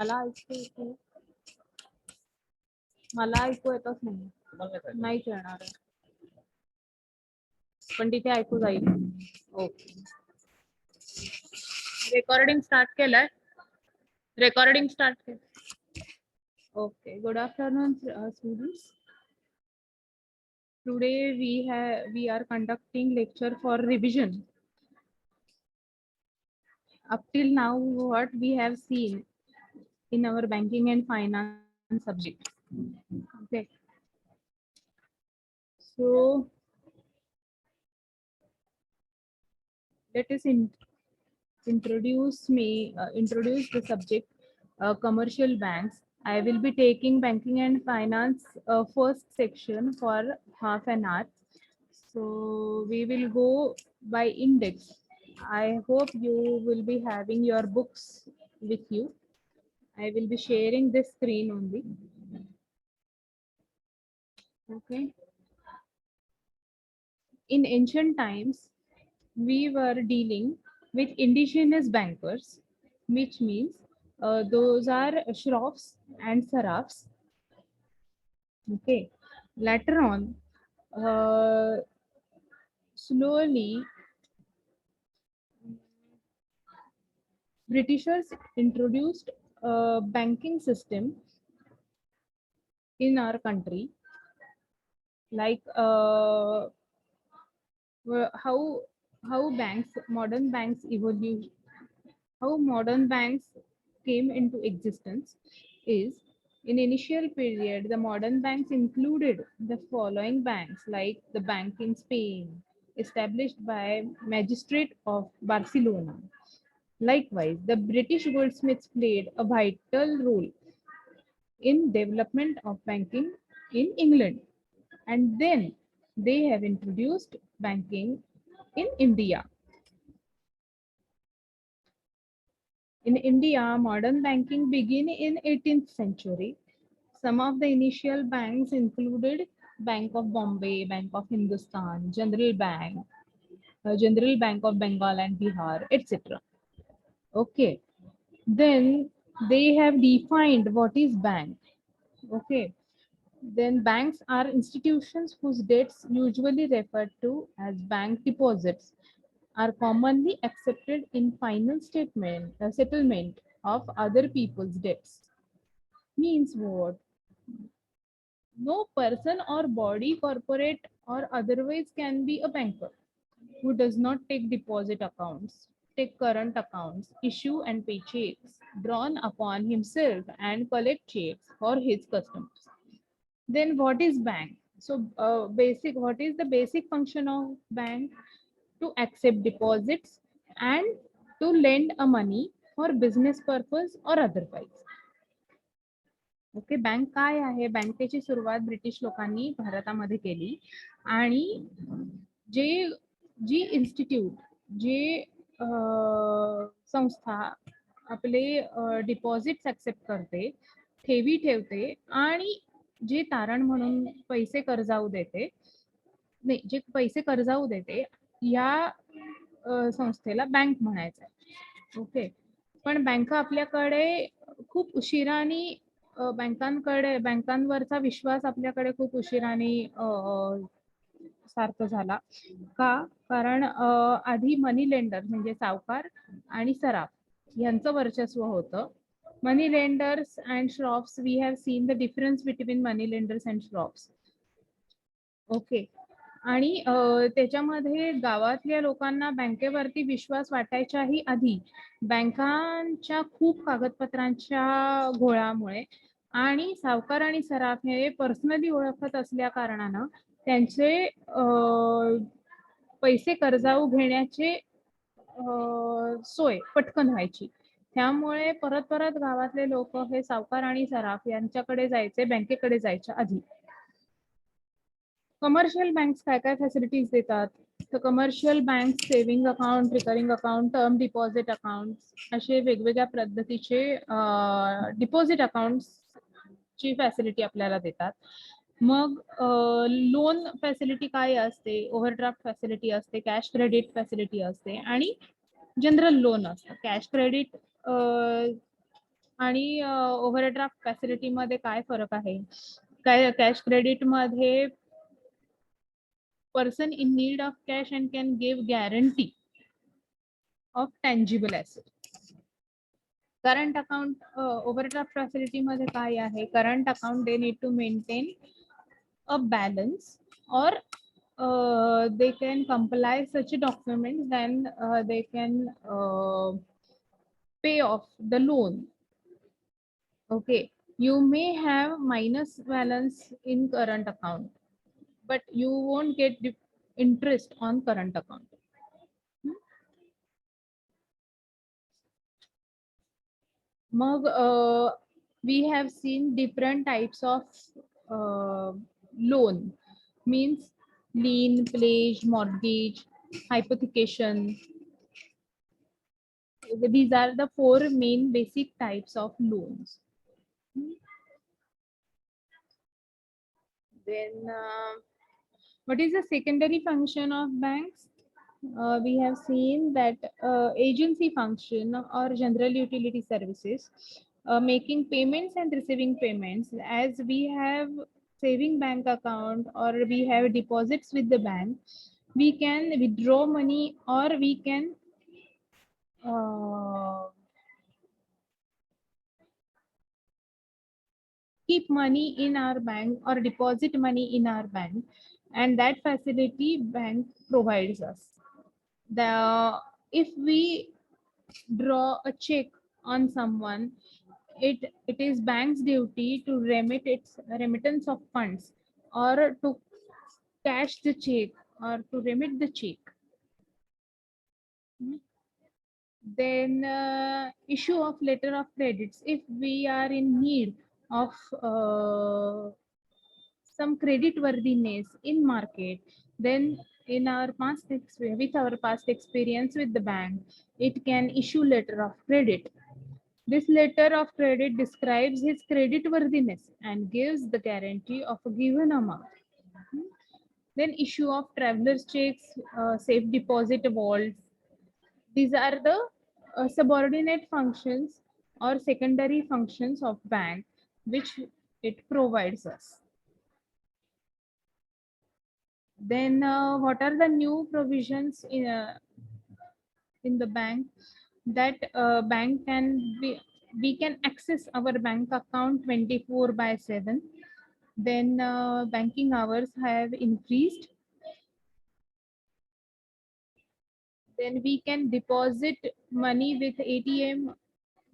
मला ऐकू येते, मला ऐकू येतच नाही, नाहीच येणार आहे. पण तिथे ऐकू जाईल. ओके, रेकॉर्डिंग स्टार्ट केलंय. रेकॉर्डिंग स्टार्ट केलं. Okay, good afternoon students. Today we are conducting lecture for revision. Up till now, what we have seen in our banking and finance subject. Okay. So let us introduce the subject commercial banks. I will be taking banking and finance first section for half an hour. So we will go by index. I hope you will be having your books with you. I will be sharing this screen only. Okay. In ancient times, we were dealing with indigenous bankers, which means those are shroffs and seraphs. Okay. Later on, slowly, Britishers introduced a banking system in our country, like how modern banks evolved, how modern banks came into existence is in initial period the modern banks included the following banks like the bank in Spain established by magistrate of Barcelona. Likewise, the British goldsmiths played a vital role in development of banking in England, and then they have introduced banking in India. In India, modern banking began in 18th century. Some of the initial banks included Bank of Bombay, Bank of Hindustan, General Bank of Bengal and Bihar, etc. Okay. Then they have defined what is bank. Okay. Then banks are institutions whose debts, usually referred to as bank deposits, are commonly accepted in final settlement of other people's debts. Means what? No person or body, corporate or otherwise, can be a banker who does not take deposit accounts, take current accounts, issue and pay checks, drawn upon himself and collect checks for his customers. Then what is bank? So what is the basic function of bank? To accept deposits and to lend a money for business purpose or otherwise. Okay, bank काय आहे? बँकेची सुरुवात British लोकांनी भारतामध्ये केली आणि जी institute, जे संस्था आपले डिपॉझिट्स ऍक्सेप्ट करते, ठेवी ठेवते आणि जे तारण म्हणून पैसे कर्जाऊ देते, नाही, जे पैसे कर्जाऊ देते या संस्थेला बँक म्हणायचं. ओके. पण बँक आपल्याकडे खूप उशिराने बँकांवरचा विश्वास आपल्याकडे खूप उशिराने सार्थ झाला. का? कारण आधी मनी लेंडर म्हणजे सावकार आणि सराफ यांचं वर्चस्व होतं. Money lenders and shroffs, we have seen the difference between money lenders and shroffs. Okay. आणि त्याच्यामध्ये गावातल्या लोकांना बँकेवरती विश्वास वाटायच्याही आधी बँकांच्या खूप कागदपत्रांच्या घोळामुळे आणि सावकार आणि सराफ हे पर्सनली ओळखत असल्या कारणानं त्यांचे पैसे कर्जाऊ घेण्याचे सोय पटकन व्हायची. त्यामुळे परत परत गावातले लोक हे सावकार आणि सराफ यांच्याकडे जायचे, बँकेकडे जायच्या आधी. कमर्शियल बँक्स काय काय फॅसिलिटीज देतात? तर commercial bank saving account, recurring account, term deposit account असे वेगवेगळ्या पद्धतीचे डिपॉझिट अकाउंट्सची फॅसिलिटी आपल्याला देतात. मग लोन फॅसिलिटी काय असते? ओव्हरड्राफ्ट फॅसिलिटी असते, कॅश क्रेडिट फॅसिलिटी असते आणि जनरल लोन असतं. कॅश क्रेडिट आणि ओव्हरड्राफ्ट फॅसिलिटी मध्ये काय फरक आहे? काय कॅश क्रेडिट मध्ये person in need of cash and can give guarantee of tangible asset. Current account overdraft facility मध्ये काय आहे? Current account they need to maintain a balance or they can comply such documents, then they can pay off the loan. Okay, you may have minus balance in current account, but you won't get interest on current account. Mug, we have seen different types of loan, means lien, pledge, mortgage, hypothecation. These are the four main basic types of loans. Then what is the secondary function of banks? We have seen that agency function or general utility services, making payments and receiving payments. As we have saving bank account or we have deposits with the bank, we can withdraw money or we can keep money in our bank or deposit money in our bank, and that facility bank provides us. If we draw a check on someone, it is bank's duty to remit its remittance of funds or to cash the check or to remit the check. Then issue of letter of credits. If we are in need of some credit worthiness in market, then in our past experience, with our past experience with the bank, it can issue letter of credit. This letter of credit describes his credit worthiness and gives the guarantee of a given amount. Then issue of traveler's checks, safe deposit vaults. These are the subordinate functions or secondary functions of bank which it provides us. Then what are the new provisions in the bank? That bank can be, we can access our bank account 24/7. Then banking hours have increased. Then we can deposit money with ATM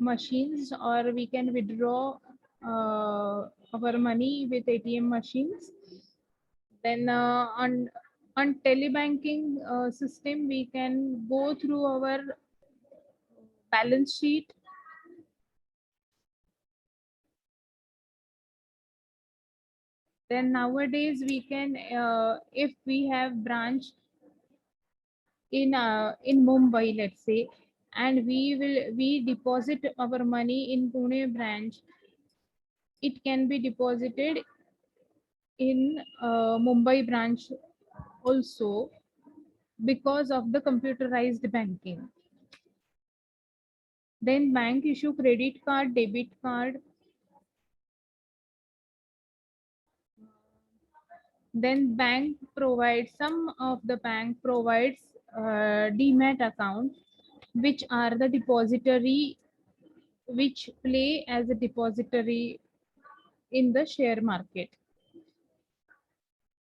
machines or we can withdraw our money with ATM machines. Then on telebanking system, we can go through our balance sheet. Then nowadays we can, if we have branch in Mumbai, let's say, and we deposit our money in Pune branch, it can be deposited in Mumbai branch also because of the computerized banking. Then bank issue credit card, debit card. Then bank provides, some of the bank provides demat account, which are the depository, which play as a depository in the share market.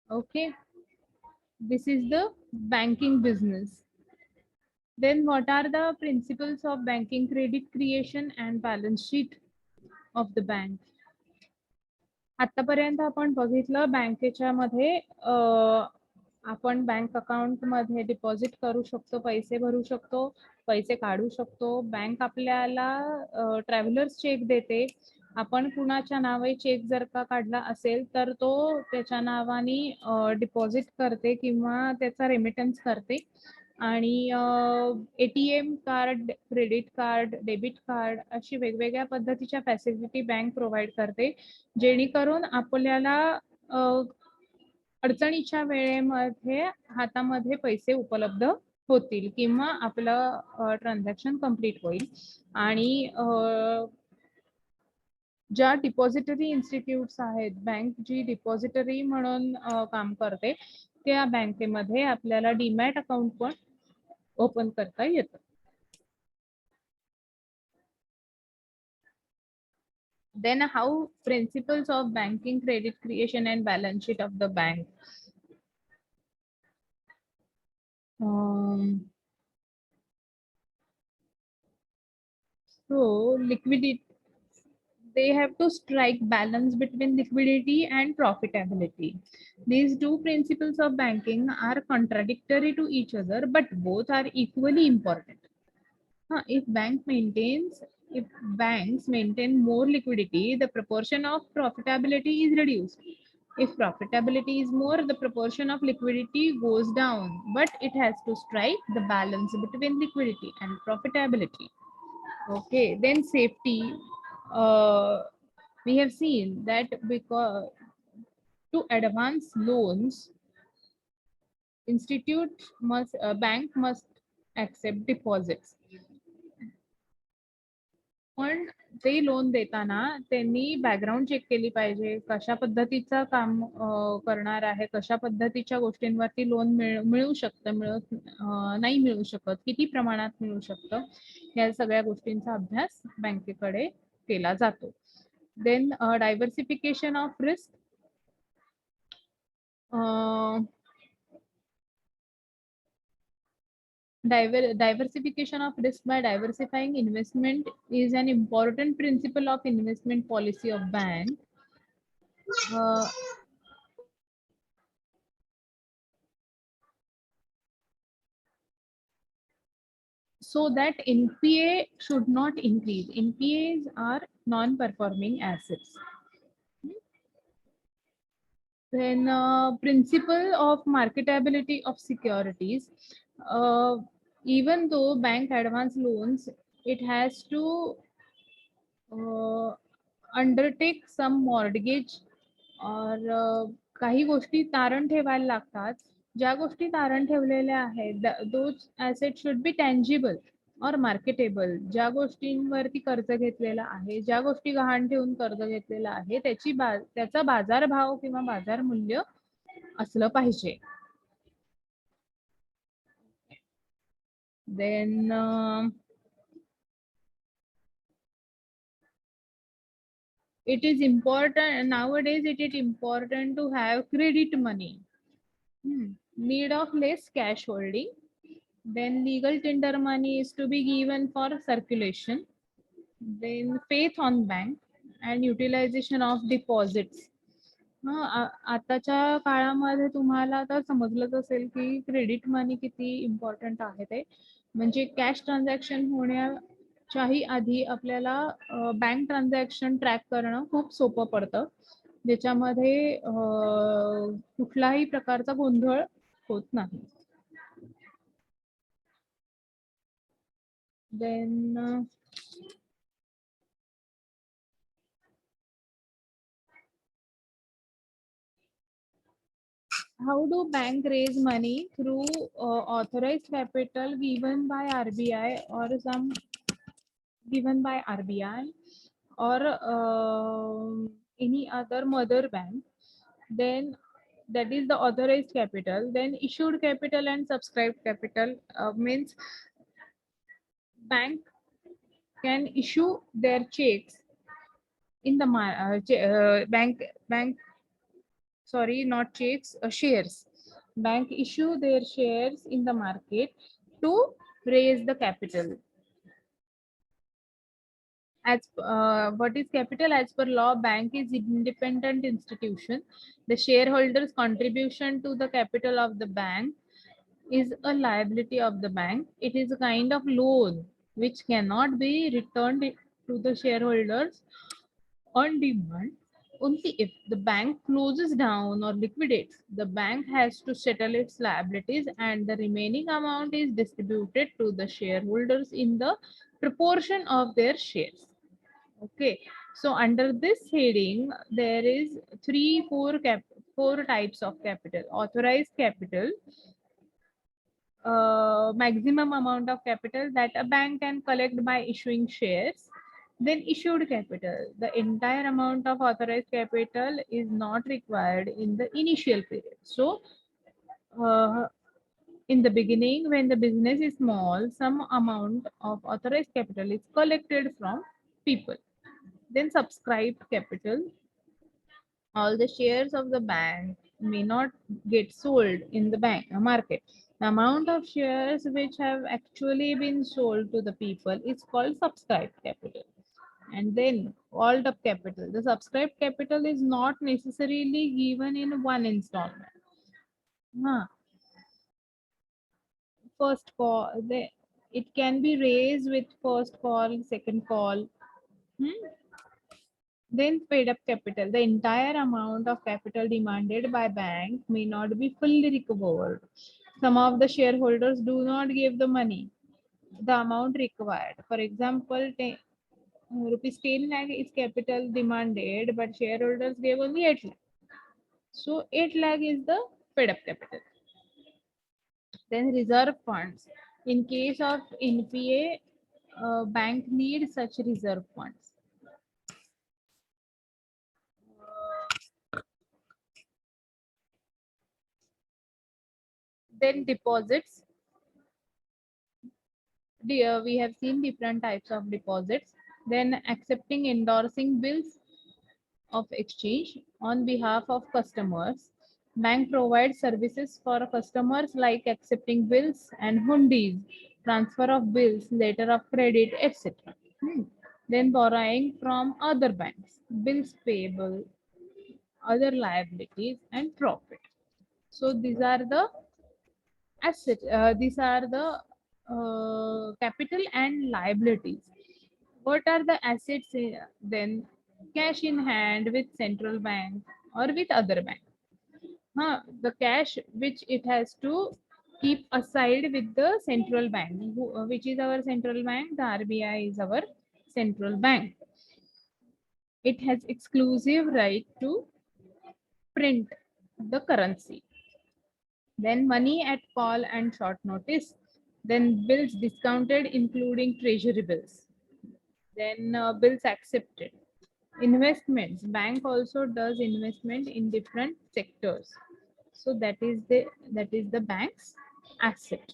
Okay, this is the banking business. Then what are the principles of banking? Credit creation and balance sheet of the bank. आतापर्यंत आपण बघितलं बँकेच्या मध्ये आपण bank account मध्ये deposit करू शकतो, पैसे भरू शकतो, पैसे काढू शकतो. बँक आपल्याला ट्रॅव्हलर्स चेक देते. आपण कुणाच्या नावे चेक जर का काढला असेल तर तो त्याच्या नावाने डिपॉझिट करते किंवा त्याचा रेमिटन्स करते. आणि ATM card, credit card, debit card अशी वेगवेगळ्या पद्धतीच्या फॅसिलिटी बँक प्रोव्हाइड करते, जेणेकरून आपल्याला अडचणीच्या वेळेमध्ये हातामध्ये पैसे उपलब्ध होतील किंवा आपलं ट्रान्झॅक्शन कंप्लीट होईल. आणि ज्या डिपॉझिटरी इन्स्टिट्यूट्स आहेत, बँक जी डिपॉझिटरी म्हणून काम करते, त्या बँकेमध्ये आपल्याला डीमॅट अकाउंट पण ओपन करता येतं. Then how principles of banking, credit creation and balance sheet of the bank. So liquidity, they have to strike balance between liquidity and profitability. These two principles of banking are contradictory to each other, but both are equally important. If banks maintain more liquidity, the proportion of profitability is reduced. If profitability is more, the proportion of liquidity goes down, but it has to strike the balance between liquidity and profitability. Okay, then safety. We have seen that because to advance loans, bank must accept deposits. पण ते loan देताना त्यांनी background check केली पाहिजे, कशा पद्धतीचं काम करणार आहे, कशा पद्धतीच्या गोष्टींवरती लोन मिळू शकतं, नाही मिळू शकत, किती प्रमाणात मिळू शकतं, या सगळ्या गोष्टींचा अभ्यास बँकेकडे केला जातो. Then diversification of risk. Diversification of risk by diversifying investment is an important principle of investment policy of bank. So that NPA should not increase. NPAs are non-performing assets. Then principle of marketability of securities. Even though bank advance loans, it has to undertake some mortgage or काही गोष्टी तारण ठेवायला लागतात. ज्या गोष्टी तारण ठेवलेल्या आहेत, those assets should be tangible or marketable. ज्या गोष्टींवरती कर्ज घेतलेला आहे, ज्या गोष्टी गहाण ठेवून कर्ज घेतलेला आहे, त्याचा बाजारभाव किंवा बाजार मूल्य असलं पाहिजे. Then it is important nowadays, it is important to have credit money. Need of less cash holding. Then legal tender money is to be given for circulation. Then faith on bank and utilization of deposits. आताच्या काळामध्ये तुम्हाला आता समजलंच असेल की credit money किती important आहे ते. म्हणजे कॅश ट्रान्झॅक्शन होण्याच्याही आधी आपल्याला बँक ट्रान्झॅक्शन ट्रॅक करणं खूप सोपं पडतं, ज्याच्यामध्ये कुठलाही प्रकारचा गोंधळ होत नाही. Then how do bank raise money? Through authorized capital given by RBI or any other mother bank. Then that is the authorized capital. Then issued capital and subscribed capital means bank can issue their checks in the shares. Bank issue their shares in the market to raise the capital. What is capital? As per law, bank is independent institution. The shareholders' contribution to the capital of the bank is a liability of the bank. It is a kind of loan which cannot be returned to the shareholders on demand. Only if the bank closes down or liquidates, the bank has to settle its liabilities and the remaining amount is distributed to the shareholders in the proportion of their shares. Okay, so under this heading, there is four types of capital. Authorized capital, maximum amount of capital that a bank can collect by issuing shares. Then issued capital. The entire amount of authorized capital is not required in the initial period. So, uh, in the beginning, when the business is small, some amount of authorized capital is collected from people. Then subscribed capital. All the shares of the bank may not get sold in the bank market. The amount of shares which have actually been sold to the people is called subscribed capital. And then called up capital. The subscribed capital is not necessarily given in one installment. Huh. First call, it can be raised with first call, second call. Hmm? Then paid up capital. The entire amount of capital demanded by bank may not be fully recovered. Some of the shareholders do not give the money, the amount required. For example, rupees 10 lakh is capital demanded, but shareholders gave only 8 lakh. So 8 lakh is the paid up capital. Then reserve funds. In case of NPA, bank needs such reserve funds. Then deposits. We have seen different types of deposits. Then accepting, endorsing bills of exchange on behalf of customers. Bank provides services for customers like accepting bills and hundis, transfer of bills, letter of credit, etc. Then borrowing from other banks, bills payable, other liabilities, and profit. So these are the assets. These are the capital and liabilities. What are the assets then? Cash in hand with central bank or with other bank. The cash which it has to keep aside with the central bank, which is our central bank. The RBI is our central bank. It has exclusive right to print the currency. Then money at call and short notice. Then bills discounted, including treasury bills. Then bills accepted. Investments. Bank also does investment in different sectors. So that is the bank's asset.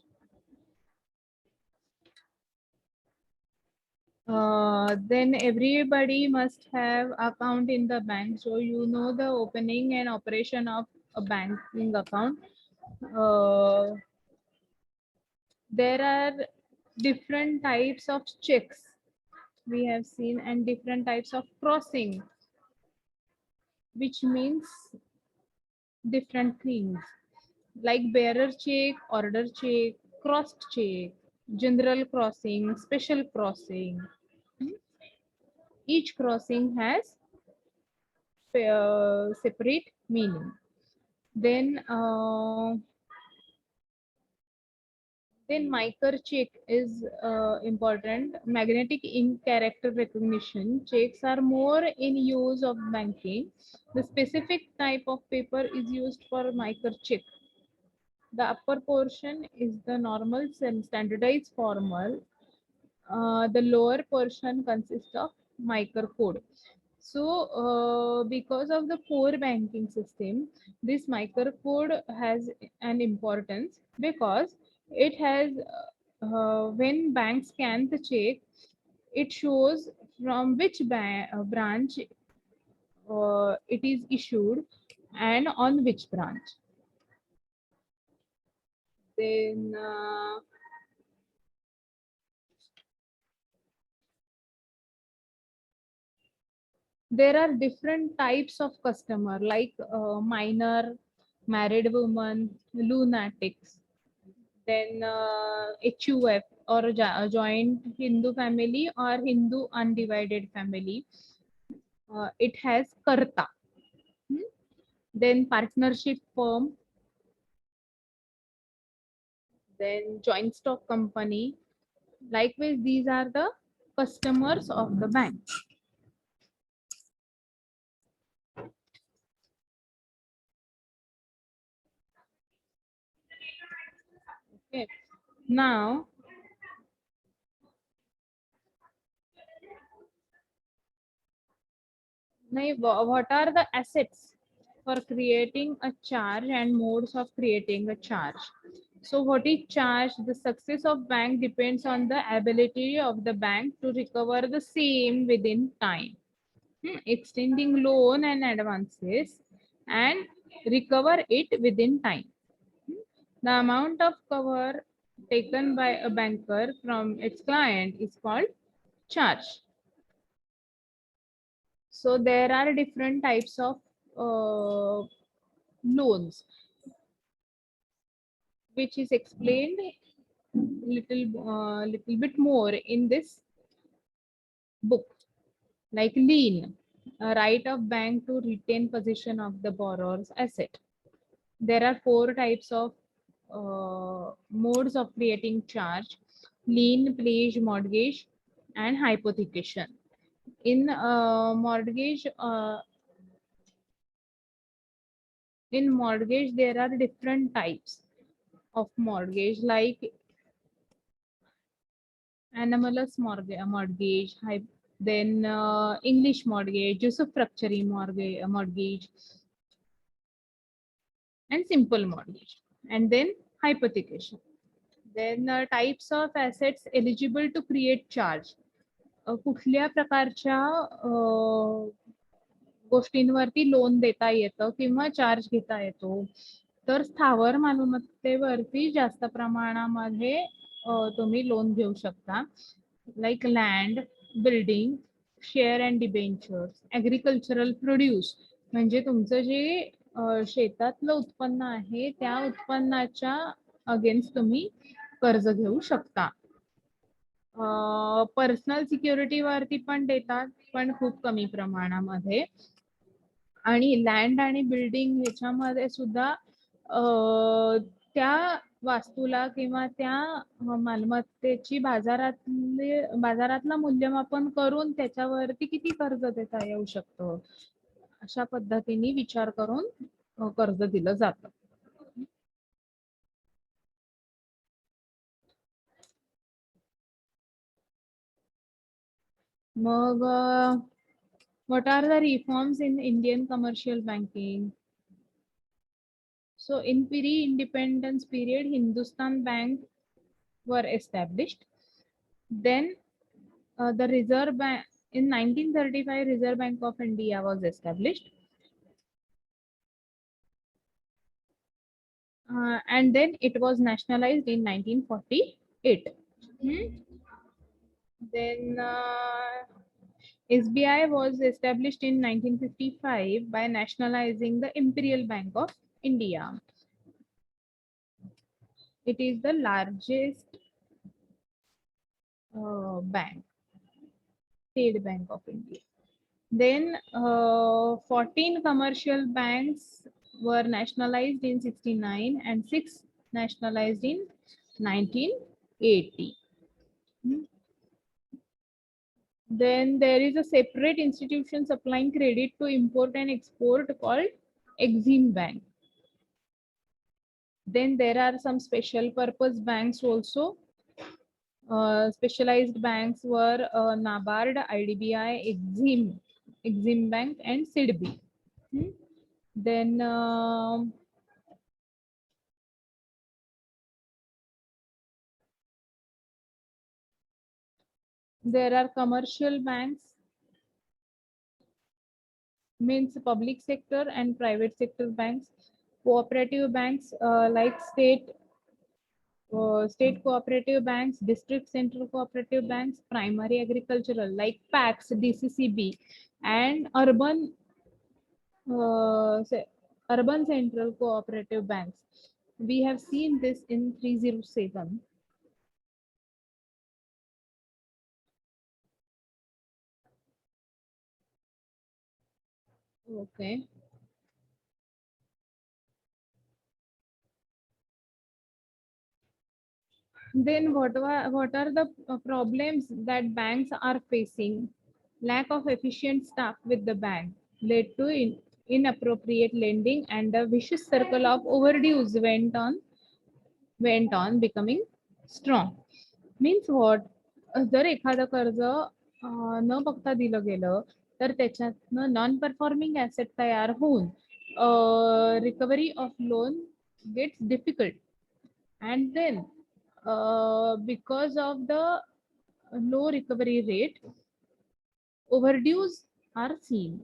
Then everybody must have account in the bank. So you know the opening and operation of a banking account. Uh, there are different types of checks we have seen and different types of crossing, which means different things like bearer check, order check, crossed check, general crossing, special crossing. Each crossing has separate meaning. Then Miker check is important. Magnetic ink character recognition checks are more in use of banking. The specific type of paper is used for Miker check. The upper portion is the normal and standardized formal. The lower portion consists of Miker code. So, because of the core banking system, this Miker code has an importance because it has, when banks scan the check, it shows from which branch it is issued and on which branch. Then there are different types of customer like minor, married woman, lunatics, then HUF or a joint Hindu family or Hindu undivided family. It has karta. Hmm? Then partnership firm, then joint stock company. Likewise, these are the customers of the bank. Okay. Now, What are the assets for creating a charge and modes of creating a charge? So what is charge? The success of bank depends on the ability of the bank to recover the same within time. Extending loan and advances and recover it within time. The amount of cover taken by a banker from its client is called charge. So there are different types of loans, which is explained little bit more in this book. Like lien, a right of bank to retain possession of the borrower's asset. There are four types of modes of creating charge: lien, pledge, mortgage, and hypothecation. In in mortgage, there are different types of mortgage, like anomalous mortgage, then English mortgage, usufructuary mortgage, and simple mortgage, and then hypothecation. Then types of assets eligible to create charge. कुठल्या प्रकारच्या गोष्टींवरती loan देता येतं किंवा charge घेता येतो, तर स्थावर मालमत्तेवरती जास्त प्रमाणामध्ये तुम्ही लोन घेऊ शकता. Like land, building, share and debentures, agricultural produce, म्हणजे तुमचं जे शेतातलं उत्पन्न आहे त्या उत्पन्नाच्या अगेन्स्ट तुम्ही कर्ज घेऊ शकता. पर्सनल सिक्युरिटी वरती पण देतात, पण खूप कमी प्रमाणामध्ये. आणि लँड आणि बिल्डिंग ह्याच्यामध्ये सुद्धा त्या वास्तूला किंवा त्या मालमत्तेची बाजारातलं मूल्यमापन करून त्याच्यावरती किती कर्ज देता येऊ शकतं, अशा पद्धतीने विचार करून कर्ज दिलं जातं. मग what are the reforms in Indian commercial banking? So in pre-independence period, Hindustan Bank were established. Then the Reserve Bank in 1935, Reserve Bank of India was established. And then it was nationalized in 1948. Then SBI was established in 1955 by nationalizing the Imperial Bank of India. It is the largest bank, State Bank of India. Then 14 commercial banks were nationalized in 69 and 6 nationalized in 1980. Then there is a separate institution supplying credit to import and export called Exim Bank. Then there are some special purpose banks also. Specialized banks were NABARD, IDBI, Exim Bank, and SIDBI. Then there are commercial banks, means public sector and private sector banks, cooperative banks like state cooperative banks, district central cooperative banks, primary agricultural like PACS, DCCB, and urban central cooperative banks. We have seen this in 307. Okay. Then what are the problems that banks are facing? Lack of efficient staff with the bank led to inappropriate lending, and a vicious circle of overdues went on becoming strong. Means what? जर एखादं कर्ज न बघता दिलं गेलं तर त्याच्यातनं non performing asset तयार होऊन recovery of loan gets difficult. And then because of the low recovery rate, overdues are seen.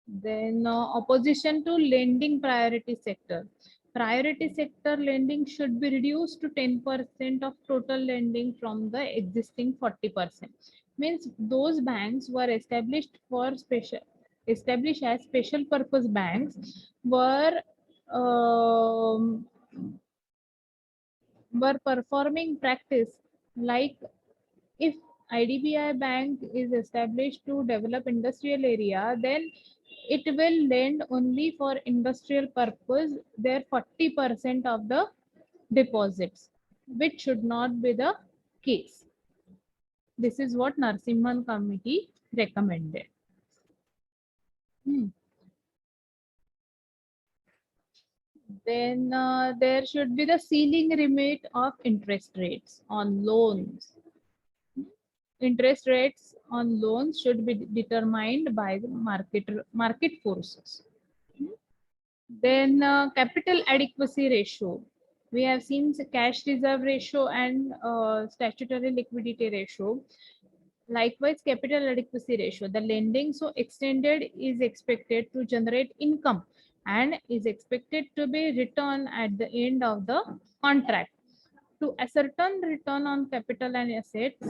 Then opposition to lending priority sector. Priority sector lending should be reduced to 10% of total lending from the existing 40%. Means those banks were established as special purpose banks um, were performing practice like if IDBI bank is established to develop industrial area, then it will lend only for industrial purpose their 40% of the deposits, which should not be the case. This is what Narasimhan committee recommended. Then there should be the ceiling limit of interest rates on loans. Interest rates on loans should be determined by the market forces. Then capital adequacy ratio. We have seen the cash reserve ratio and statutory liquidity ratio. Likewise, capital adequacy ratio. The lending so extended is expected to generate income and is expected to be returned at the end of the contract. To ascertain return on capital and assets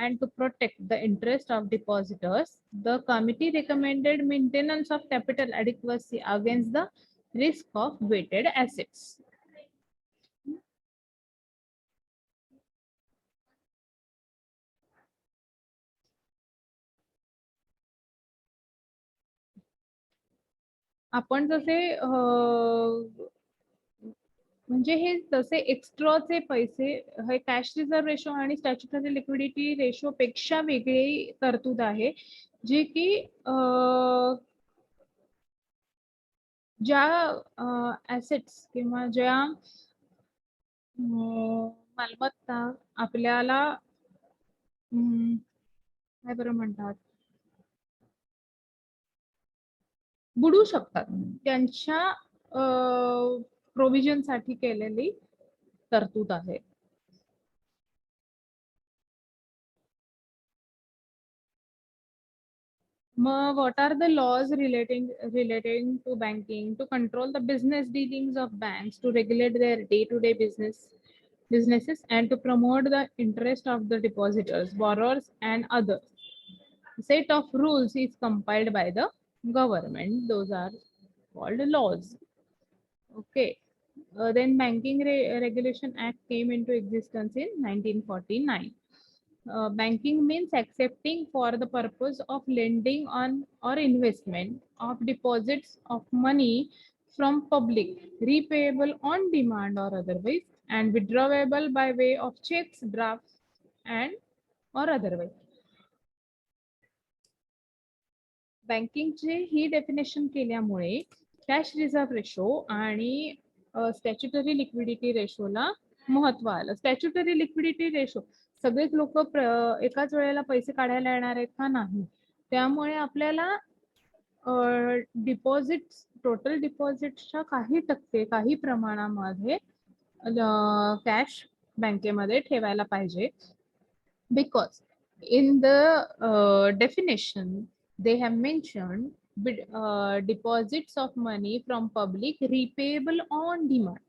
and to protect the interest of depositors, the committee recommended maintenance of capital adequacy against the risk of weighted assets. आपण जसे म्हणजे हे जसे एक्स्ट्राचे पैसे हे cash reserve ratio आणि statutory liquidity ratio पेक्षा वेगळी तरतूद आहे जी की ज्या ऍसेट्स किंवा ज्या मालमत्ता आपल्याला काय बरं म्हणतात बुडू शकतात त्यांच्या प्रोव्हिजन साठी केलेली तरतूद आहे. What are the laws relating to banking to control the business dealings of banks, to regulate their day-to-day businesses and to promote the interest of the depositors, borrowers and others? Set of rules is compiled by the government. Those are called laws. Okay. Then Banking Regulation Act came into existence in 1949. Banking means accepting for the purpose of lending on or investment of deposits of money from public, repayable on demand or otherwise, and withdrawable by way of checks, drafts, and or otherwise. बँकिंगचे ही definition केल्यामुळे cash reserve ratio आणि statutory liquidity रेशोला महत्व आलं. Statutory liquidity ratio सगळेच लोक एकाच वेळेला पैसे काढायला येणार आहेत का नाही, त्यामुळे आपल्याला डिपॉझिट टोटल डिपॉझिटच्या काही टक्के काही प्रमाणामध्ये कॅश बँकेमध्ये ठेवायला पाहिजे. Because in the definition they have mentioned deposits of money from public repayable on demand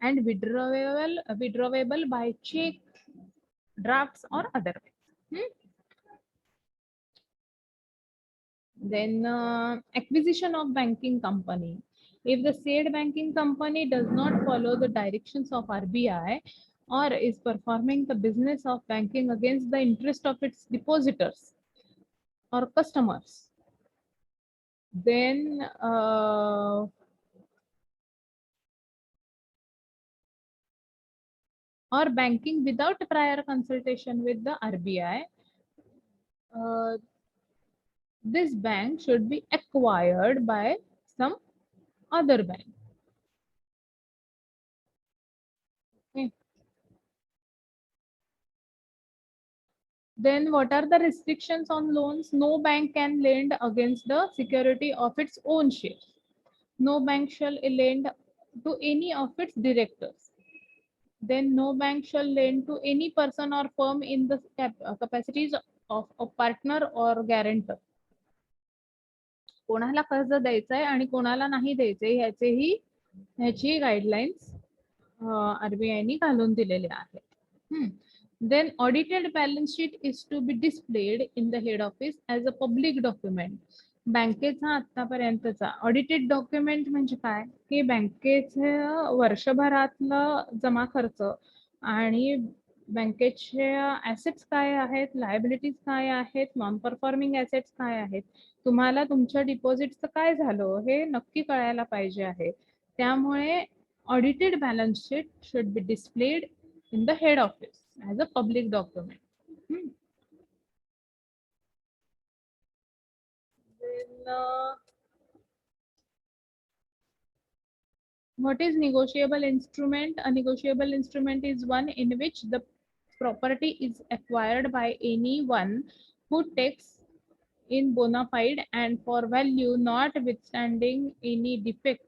and withdrawable by check, drafts or otherwise. Then acquisition of banking company. If the said banking company does not follow the directions of RBI or is performing the business of banking against the interest of its depositors or customers, then or banking without prior consultation with the RBI, this bank should be acquired by some other bank. Okay. Then what are the restrictions on loans? No bank can lend against the security of its own shares. No bank shall lend to any of its directors. Then no bank shall lend to any person or firm in the capacities of a partner or guarantor. कोणाला कर्ज द्यायचंय आणि कोणाला नाही द्यायचंय ह्याची guidelines आरबीआयनी घालून दिलेले आहेत. Then audited balance sheet is to be displayed in the head office as a public document. बँकेचा आतापर्यंतचा ऑडिटेड डॉक्युमेंट म्हणजे काय की बँकेचं वर्षभरातलं जमा खर्च आणि बँकेचे ऍसेट्स काय आहेत, लायबिलिटीज काय आहेत, नॉन परफॉर्मिंग ऍसेट्स काय आहेत, तुम्हाला तुमच्या डिपॉझिटचं काय झालं हे नक्की कळायला पाहिजे आहे. त्यामुळे audited balance sheet should be displayed in the head office as a public document. Then, what is negotiable instrument? A negotiable instrument is one in which the property is acquired by anyone who takes in bona fide and for value notwithstanding any defect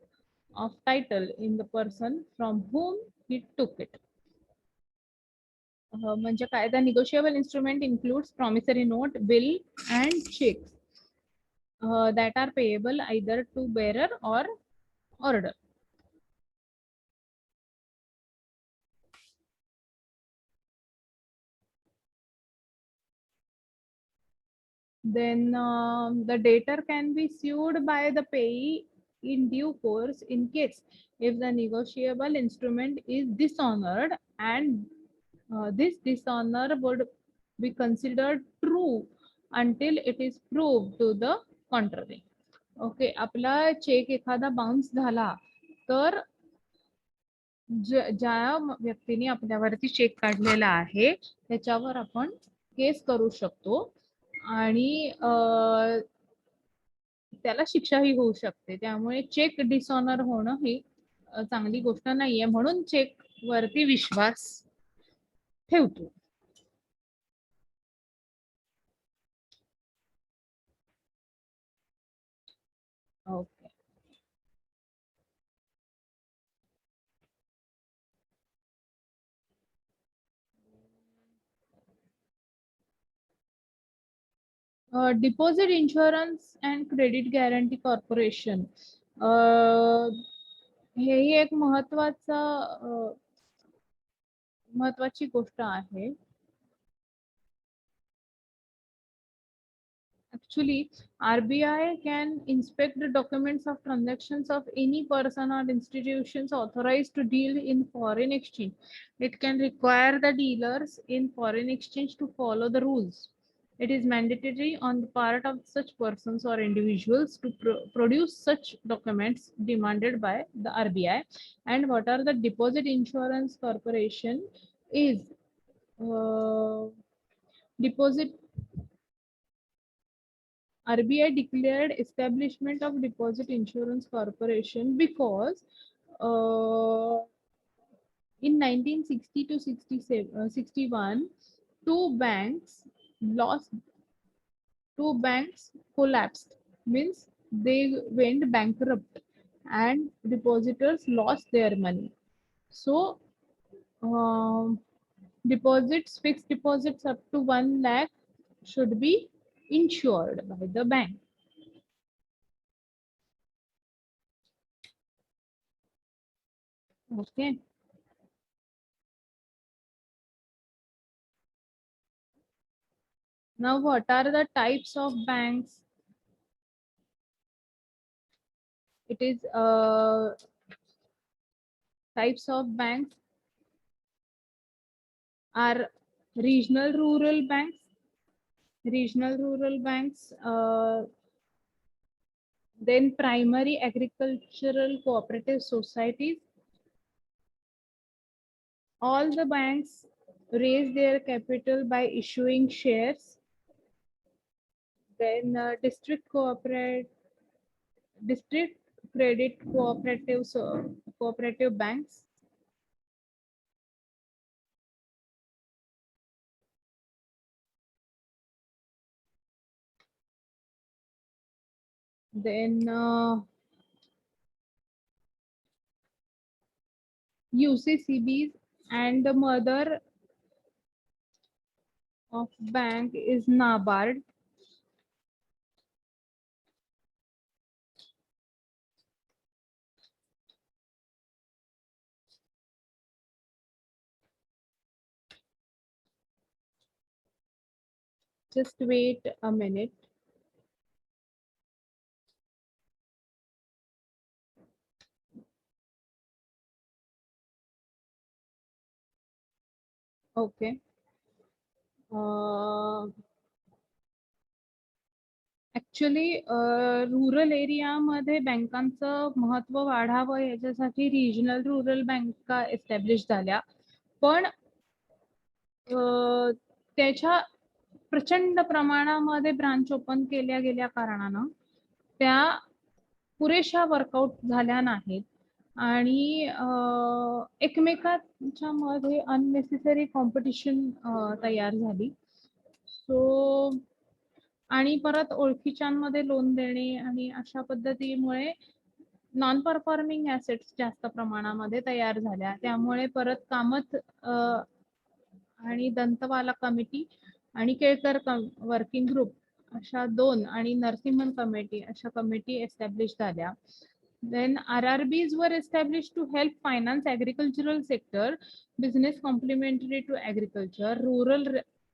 of title in the person from whom he took it. म्हणजे काय the negotiable instrument includes promissory note, bill and checks that are payable either to bearer or order. Then the debtor can be sued by the payee in due course in case if the negotiable instrument is dishonored and this dishonor would be considered true until it is proved to the contrary. Okay, आपला check एखादा bounce झाला तर ज्या व्यक्तीने आपल्यावरती check काढलेला आहे त्याच्यावर आपण केस करू शकतो आणि त्याला शिक्षाही होऊ शकते. त्यामुळे चेक डिसऑनर होणं ही चांगली गोष्ट नाहीये, म्हणून चेक वरती विश्वास ठेवतो. Okay, deposit insurance and credit guarantee corporation हेही एक महत्वाची गोष्ट आहे. Actually, RBI can inspect the documents of transactions of any person or institutions authorized to deal in foreign exchange. It can require the dealers in foreign exchange to follow the rules. It is mandatory on the part of such persons or individuals to produce such documents demanded by the RBI. And what are the Deposit Insurance Corporation is deposit RBI declared establishment of Deposit Insurance Corporation because in 1960 to 61, two banks collapsed, means they went bankrupt and depositors lost their money. So fixed deposits up to 1 lakh should be insured by the bank. Okay. Now, what are the types of banks? It is types of banks are regional rural banks, then primary agricultural cooperative societies. All the banks raise their capital by issuing shares. Then district credit cooperative banks. Then UCCBs, and the mother of bank is NABARD. Just wait a minute. Okay. Actually rural एरियामध्ये बँकांचं महत्व वाढावं याच्यासाठी regional rural बँका establish झाल्या, पण त्याच्या प्रचंड प्रमाणामध्ये branch open केल्या गेल्या कारणानं त्या पुरेशा वर्कआउट झाल्या नाहीत आणि एकमेकांच्या मध्ये अननेसेसरी कॉम्पिटिशन तयार झाली. सो आणि परत ओळखीच्यांमध्ये लोन देणे आणि अशा पद्धतीमुळे नॉन परफॉर्मिंग ऍसेट्स जास्त प्रमाणामध्ये तयार झाल्या. त्यामुळे परत कामत आणि दंतवाला कमिटी आणि केळकर वर्किंग ग्रुप अशा 2 आणि नरसिंहन कमिटी अशा कमिटी एस्टॅब्लिश झाल्या. Then RRBs were established to help finance agricultural sector, business complementary to agriculture, rural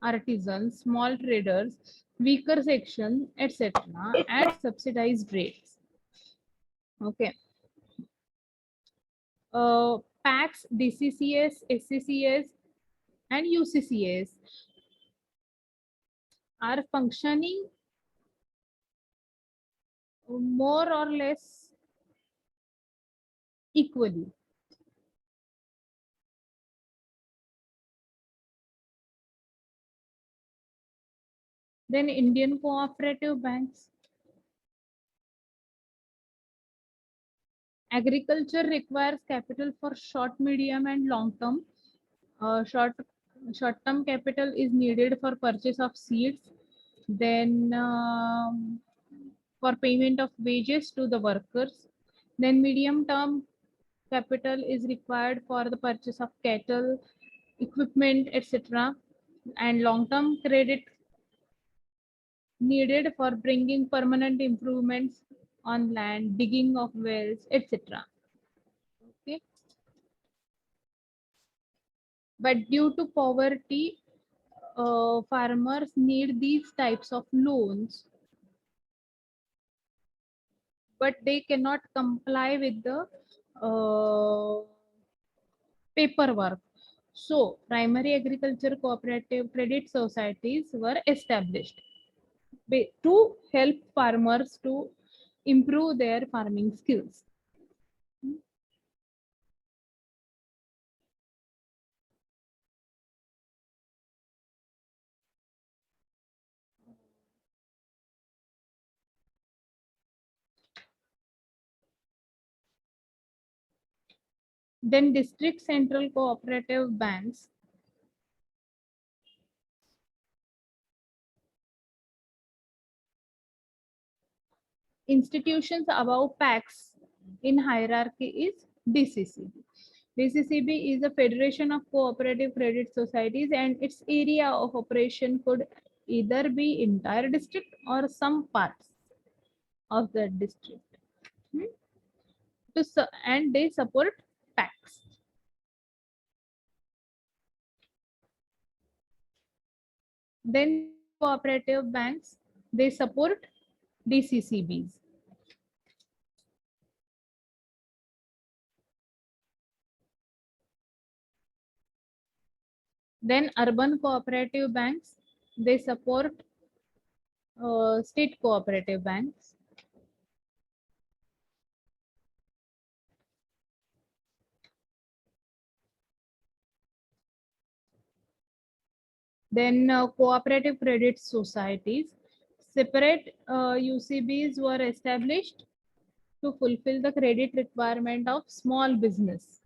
artisans, small traders, weaker section, etc. at subsidized rates. Okay. PACs, DCCS, SCCS, and UCCS are functioning more or less equally. Then Indian cooperative banks. Agriculture requires capital for short, medium, and long term. Short-term capital is needed for purchase of seeds, then for payment of wages to the workers. Then medium-term capital is required for the purchase of cattle, equipment, etc. And long-term credit needed for bringing permanent improvements on land, digging of wells, etc. Okay. But due to poverty, farmers need these types of loans, but they cannot comply with the paperwork. So, primary agriculture cooperative credit societies were established to help farmers to improve their farming skills. Then district central cooperative banks. Institutions above PACs in hierarchy is DCCB. DCCB is a federation of cooperative credit societies, and its area of operation could either be entire district or some parts of the district. And they support PACs. Then cooperative banks, they support DCCBs. Then urban cooperative banks, they support state cooperative banks. Then cooperative credit societies, separate UCBs were established to fulfill the credit requirement of small business.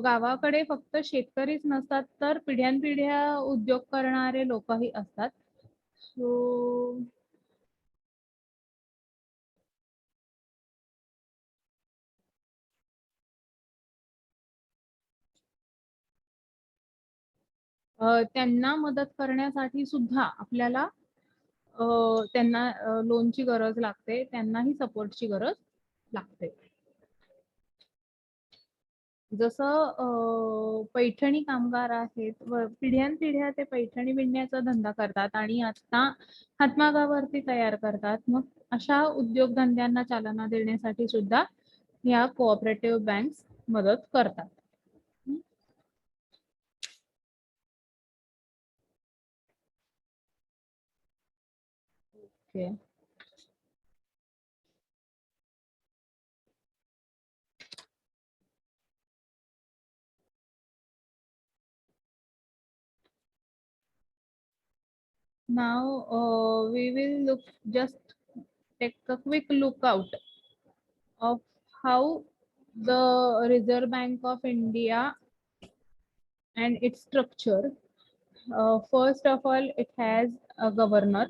गावाकडे फक्त शेतकरीच नसतात तर पिढ्यानपिढ्या उद्योग करणारे लोकही असतात. सो त्यांना मदत करण्यासाठी सुद्धा आपल्याला त्यांना लोनची गरज लागते, त्यांनाही सपोर्टची गरज लागते. जसं पैठणी कामगार आहेत व पिढ्यानपिढ्या ते पैठणी विणण्याचा धंदा करतात आणि आता हातमागावरती तयार करतात. मग अशा उद्योगधंद्यांना चालना देण्यासाठी सुद्धा या कोऑपरेटिव्ह बँक्स मदत करतात. Okay. Now we will just take a quick look out of how the Reserve Bank of India and its structure. First of all, it has a governor,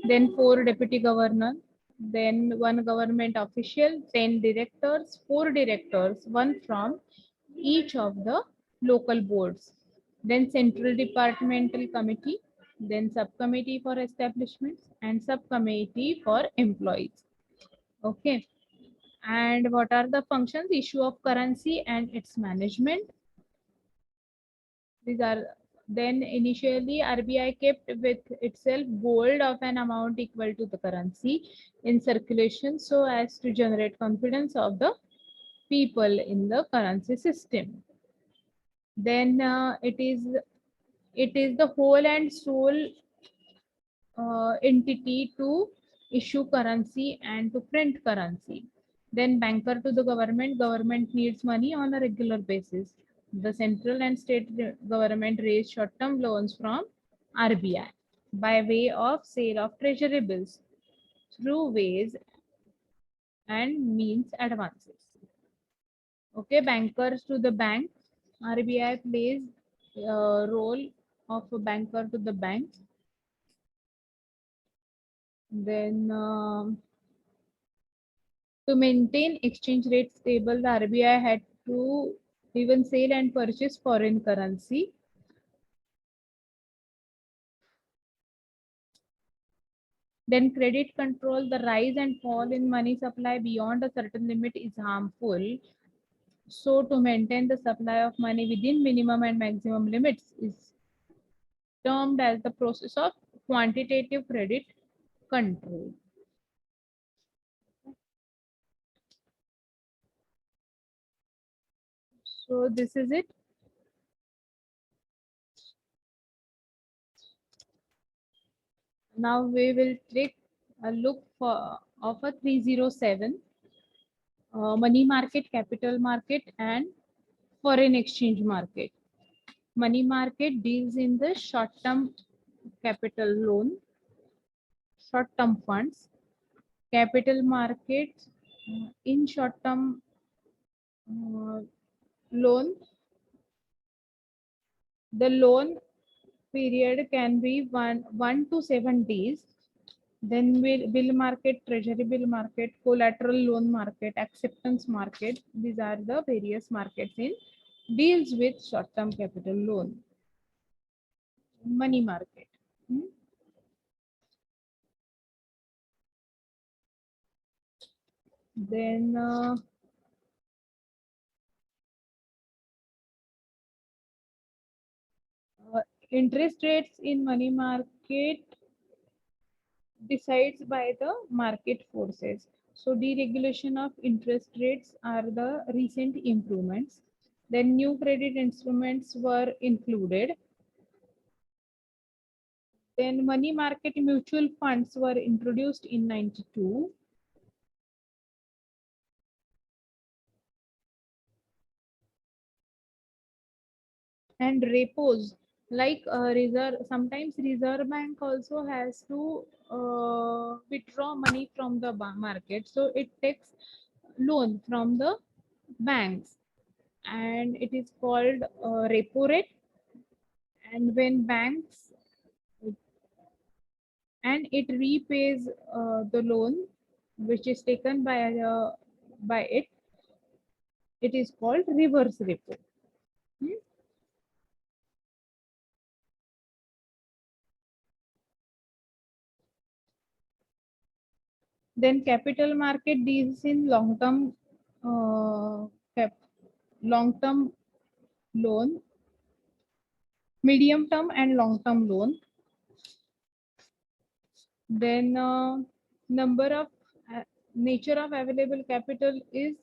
then 4 deputy governor, then 1 government official, 10 directors, 4 directors, 1 from each of the local boards, then central departmental committee, then subcommittee for establishments and subcommittee for employees. Okay. And what are the functions? Issue of currency and its management. These are then initially RBI kept with itself gold of an amount equal to the currency in circulation so as to generate confidence of the people in the currency system. Then it is the whole and sole entity to issue currency and to print currency. Then banker to the government. Government needs money on a regular basis. The central and state government raise short-term loans from RBI by way of sale of treasury bills through ways and means advances. Okay, bankers to the bank. RBI plays role of a banker to the bank. Then to maintain exchange rate stable, the RBI had to even sell and purchase foreign currency. Then credit control, the rise and fall in money supply beyond a certain limit is harmful. So to maintain the supply of money within minimum and maximum limits is termed as the process of quantitative credit control. So this is it. Now we will take a look of a 307 money market, capital market, and foreign exchange market. Money market deals in the short-term capital loan, short-term funds. Capital markets in short-term loan. The loan period can be 1 to 7 days. Then bill market, treasury bill market, collateral loan market, acceptance market. These are the various markets in deals with short-term capital loan. Money market. Then interest rates in money market decides by the market forces. So deregulation of interest rates are the recent improvements. Then new credit instruments were included. Then money market mutual funds were introduced in 92. And repos like reserve, sometimes Reserve Bank also has to withdraw money from the market, so it takes loan from the banks and it is called repo rate. And when banks and it repays the loan which is taken by it, it is called reverse repo. Then capital market deals in long-term loan, medium-term and long-term loan. Then number of nature of available capital is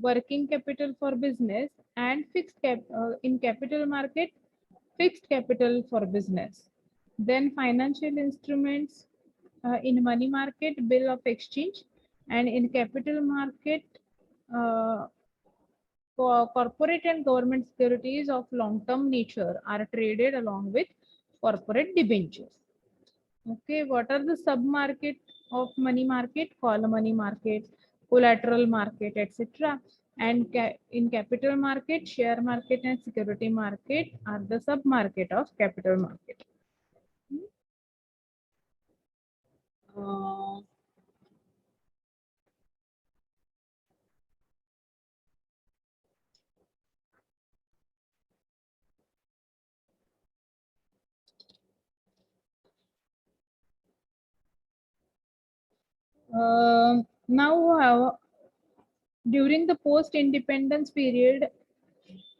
working capital for business and in capital market, fixed capital for business. Then financial instruments in money market, bill of exchange, and in capital market, uh, corporate and government securities of long-term nature are traded along with corporate debentures. Okay, what are the sub-market of money market? Call money market, collateral market, etc. And in capital market, share market and security market are the sub-market of capital market. Uh, now, during the post-independence period,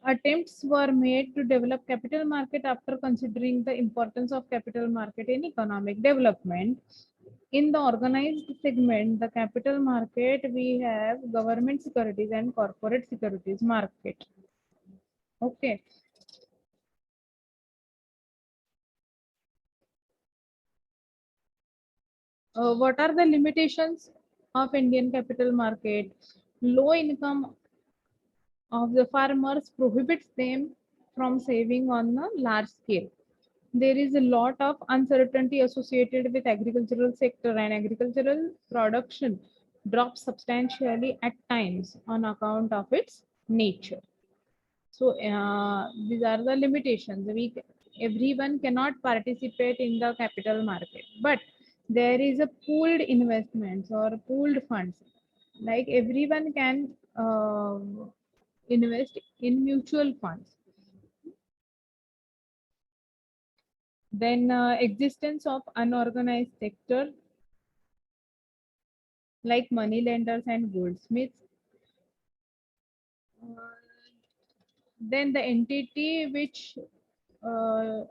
attempts were made to develop capital market after considering the importance of capital market in economic development. In the organized segment, the capital market, we have government securities and corporate securities market. Okay. What are the limitations of Indian capital market? Low income of the farmers prohibits them from saving on a large scale. There is a lot of uncertainty associated with agricultural sector, and agricultural production drops substantially at times on account of its nature. So these are the limitations. Everyone cannot participate in the capital market, but there is a pooled investments or pooled funds. Like everyone can invest in mutual funds. Then existence of unorganized sector like money lenders and goldsmiths. Uh, then the entity which uh,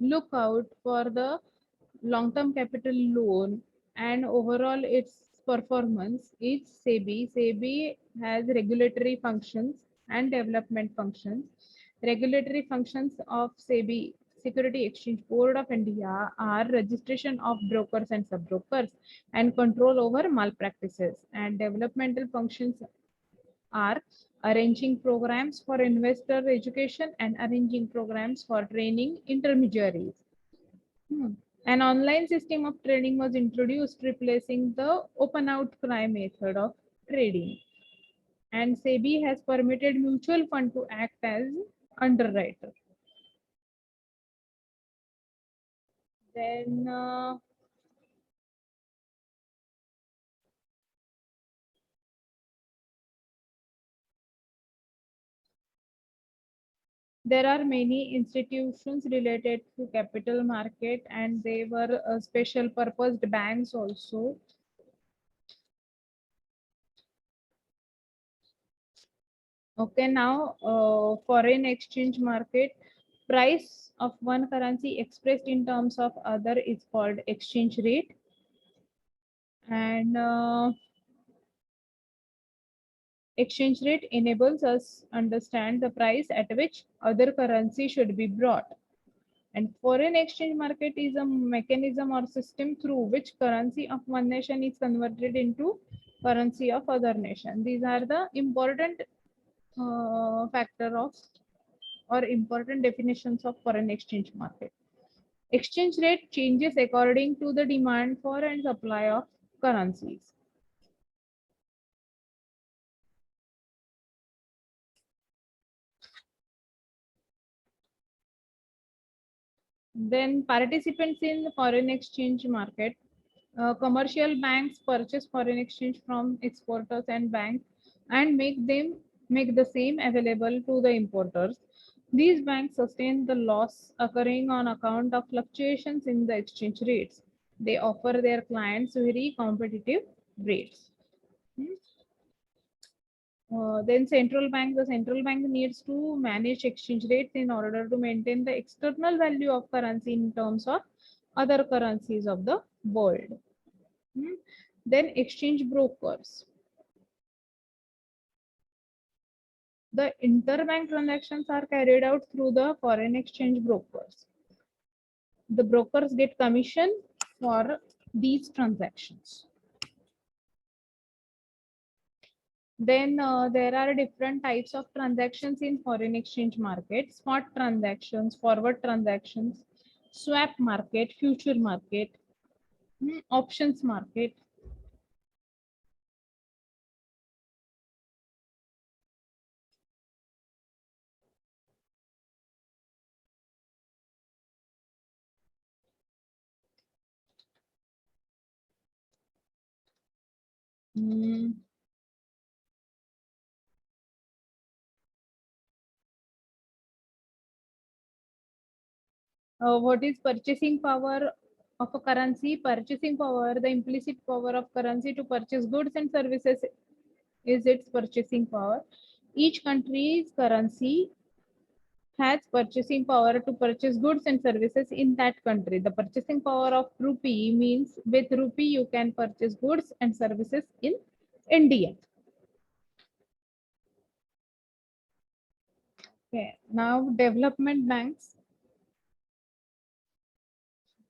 look out for the long-term capital loan and overall its performance is SEBI. SEBI has regulatory functions and development functions. Regulatory functions of SEBI, Security Exchange Board of India, are registration of brokers and sub-brokers and control over malpractices. And developmental functions are arranging programs for investor education and arranging programs for training intermediaries. An online system of trading was introduced, replacing the open outcry method of trading. And SEBI has permitted mutual fund to act as underwriter. Then there are many institutions related to capital market, and they were special purposed banks also. Okay, now foreign exchange market, price of one currency expressed in terms of other is called exchange rate. And exchange rate enables us understand the price at which other currency should be brought. And foreign exchange market is a mechanism or system through which currency of one nation is converted into currency of other nation. These are the important factor of or important definitions of foreign exchange market. Exchange rate changes according to the demand for and supply of currencies. Then participants in foreign exchange market, commercial banks purchase foreign exchange from exporters and banks and make the same available to the importers. These banks sustain the loss occurring on account of fluctuations in the exchange rates. They offer their clients very competitive rates. Then the central bank needs to manage exchange rates in order to maintain the external value of currency in terms of other currencies of the world. Then exchange brokers. The interbank transactions are carried out through the foreign exchange brokers. The brokers get commission for these transactions. Then there are different types of transactions in foreign exchange market: spot transactions, forward transactions, swap market, future market, options market. Mm, what is purchasing power of a currency? Purchasing power, the implicit power of currency to purchase goods and services is its purchasing power. Each country's currency has purchasing power to purchase goods and services in that country. The purchasing power of rupee means with rupee you can purchase goods and services in India. Okay, now development banks.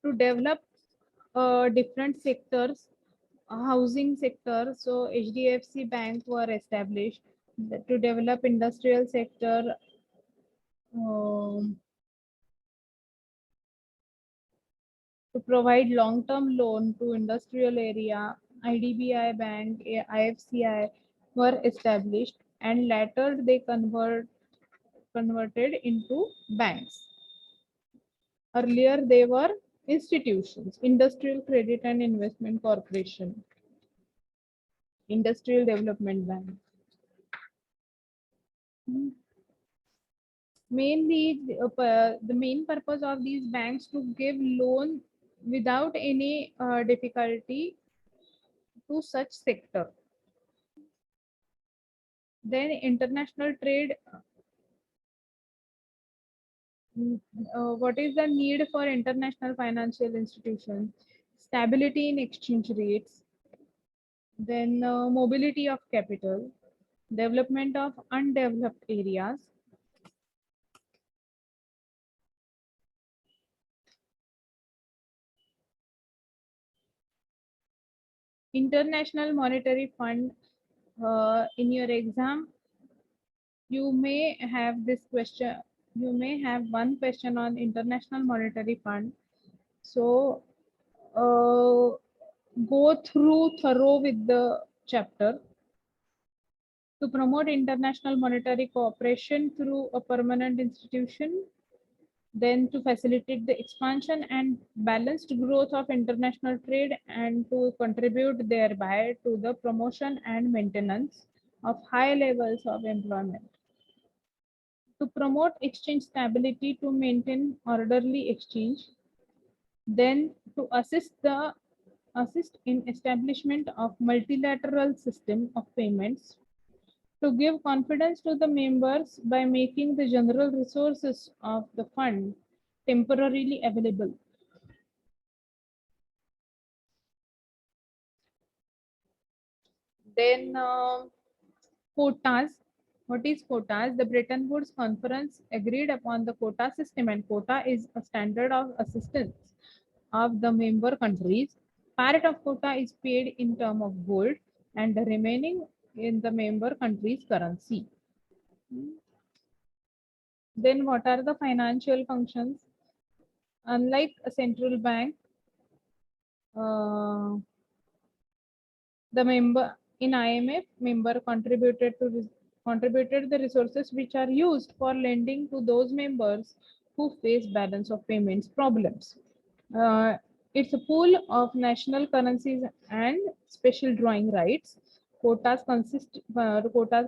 To develop different sectors, housing sector, so HDFC Bank were established to develop industrial sector, um, to provide long-term loan to industrial area. IDBI Bank, IFCI were established, and later they converted into banks. Earlier they were institutions: Industrial Credit and Investment Corporation, Industrial Development Bank. Mainly, the main purpose of these banks to give loan without any difficulty to such sector. Then international trade. What is the need for international financial institutions? Stability in exchange rates, then mobility of capital, development of undeveloped areas, International Monetary Fund. In your exam, you may have this question. You may have one question on International Monetary Fund. So go thorough with the chapter. To promote international monetary cooperation through a permanent institution, then to facilitate the expansion and balanced growth of international trade, and to contribute thereby to the promotion and maintenance of high levels of employment. To promote exchange stability, to maintain orderly exchange, then to assist in establishment of multilateral system of payments, to give confidence to the members by making the general resources of the fund temporarily available. Then quotas. What is quotas? The Bretton Woods Conference agreed upon the quota system, and quota is a standard of assistance of the member countries. Part of quota is paid in term of gold, and the remaining in the member country's currency. Then what are the financial functions? Unlike a central bank, uh, the member in IMF member contributed the resources which are used for lending to those members who face balance of payments problems. Uh, it's a pool of national currencies and special drawing rights. Quotas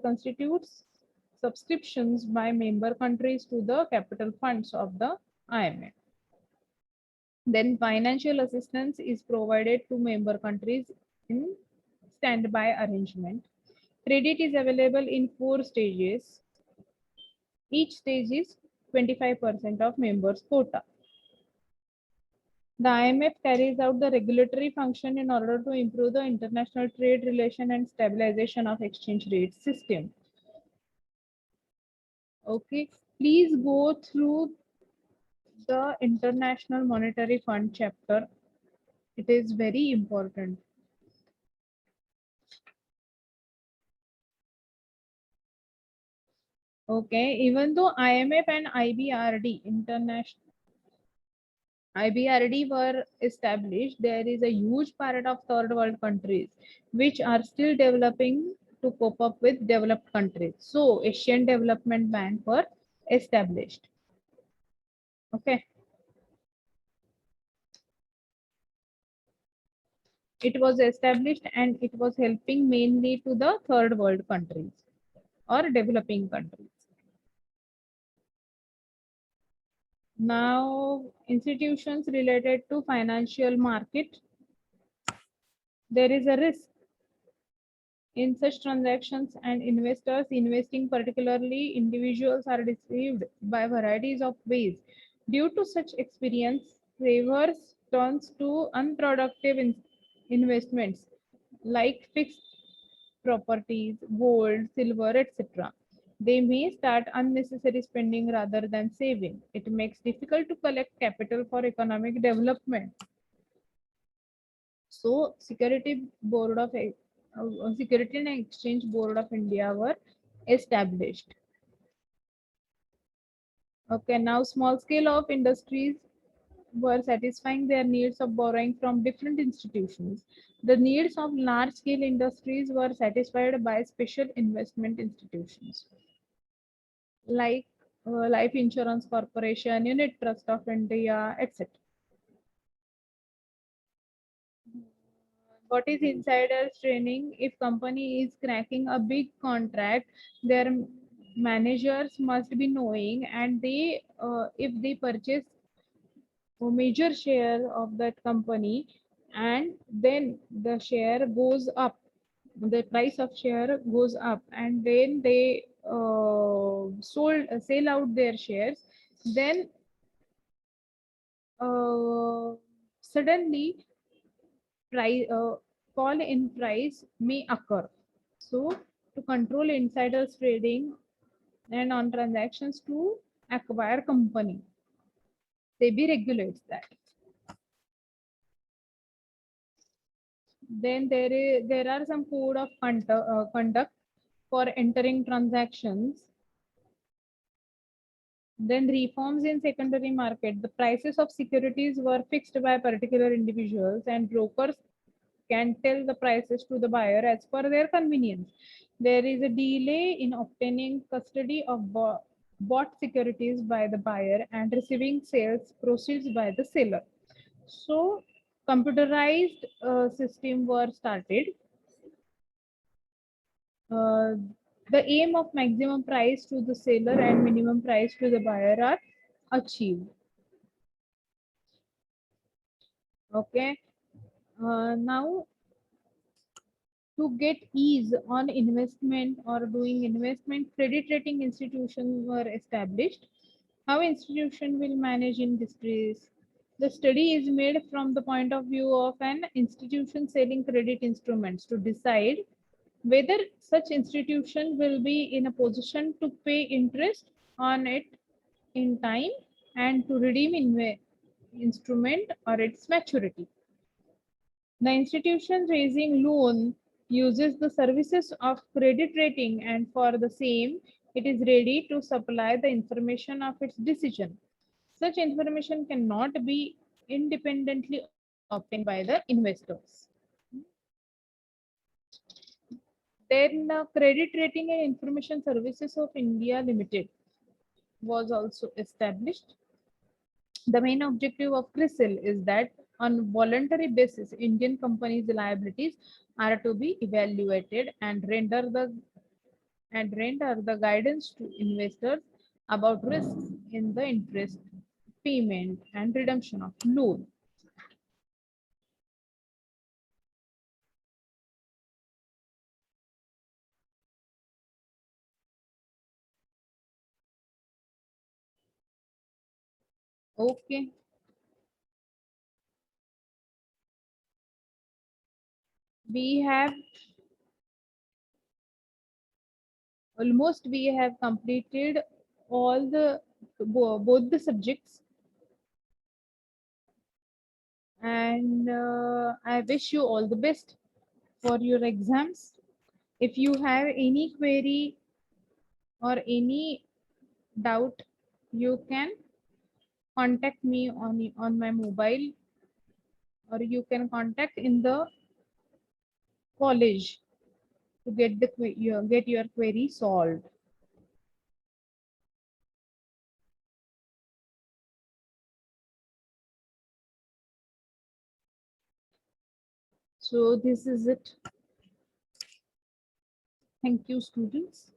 constitutes subscriptions by member countries to the capital funds of the IMF. Then financial assistance is provided to member countries in standby arrangement. Credit is available in 4 stages. Each stage is 25% of members' quota. The IMF carries out the regulatory function in order to improve the international trade relation and stabilization of exchange rate system. Okay, please go through the International Monetary Fund chapter. It is very important. Okay, even though IMF and IBRD were established, there is a huge part of third world countries which are still developing to cope up with developed countries. So Asian Development Bank were established. Okay. It was established and it was helping mainly to the third world countries or developing countries. Now, institutions related to financial market, there is a risk in such transactions, and investors investing, particularly individuals, are deceived by varieties of ways. Due to such experience, savers turns to unproductive investments like fixed properties, gold, silver, etc. They may start unnecessary spending rather than saving. It makes difficult to collect capital for economic development. So, Security and Exchange Board of India were established. Okay, now small scale of industries were satisfying their needs of borrowing from different institutions. The needs of large scale industries were satisfied by special investment institutions like Life Insurance Corporation, Unit Trust of India, etc. What is insider training? If company is cracking a big contract, their managers must be knowing, and if they purchase a major share of that company, and then the share goes up, the price of share goes up, and then they sell out their shares, then suddenly price fall in price may occur. So to control insiders trading and on transactions to acquire company, SEBI regulates that. Then there are some code of conduct for entering transactions. Then reforms in secondary market. The prices of securities were fixed by particular individuals, and brokers can tell the prices to the buyer as per their convenience. There is a delay in obtaining custody of bought securities by the buyer and receiving sales proceeds by the seller. So computerized system were started. Uh, the aim of maximum price to the seller and minimum price to the buyer are achieved. Okay. Now to get ease on investment or doing investment, credit rating institutions were established. How institution will manage industries? The study is made from the point of view of an institution selling credit instruments to decide whether such institution will be in a position to pay interest on it in time and to redeem instrument or its maturity. The institution raising loan uses the services of credit rating, and for the same, it is ready to supply the information of its decision. Such information cannot be independently obtained by the investors. Then Credit Rating and Information Services of India Limited was also established. The main objective of CRISIL is that on voluntary basis, Indian companies' liabilities are to be evaluated and render the guidance to investors about risks in the interest payment and redemption of loan. Okay. We have almost we have completed all the both the subjects, and I wish you all the best for your exams. If you have any query or any doubt, you can contact me on my mobile, or you can contact in the college to get get your query solved. So this is it. Thank you, students.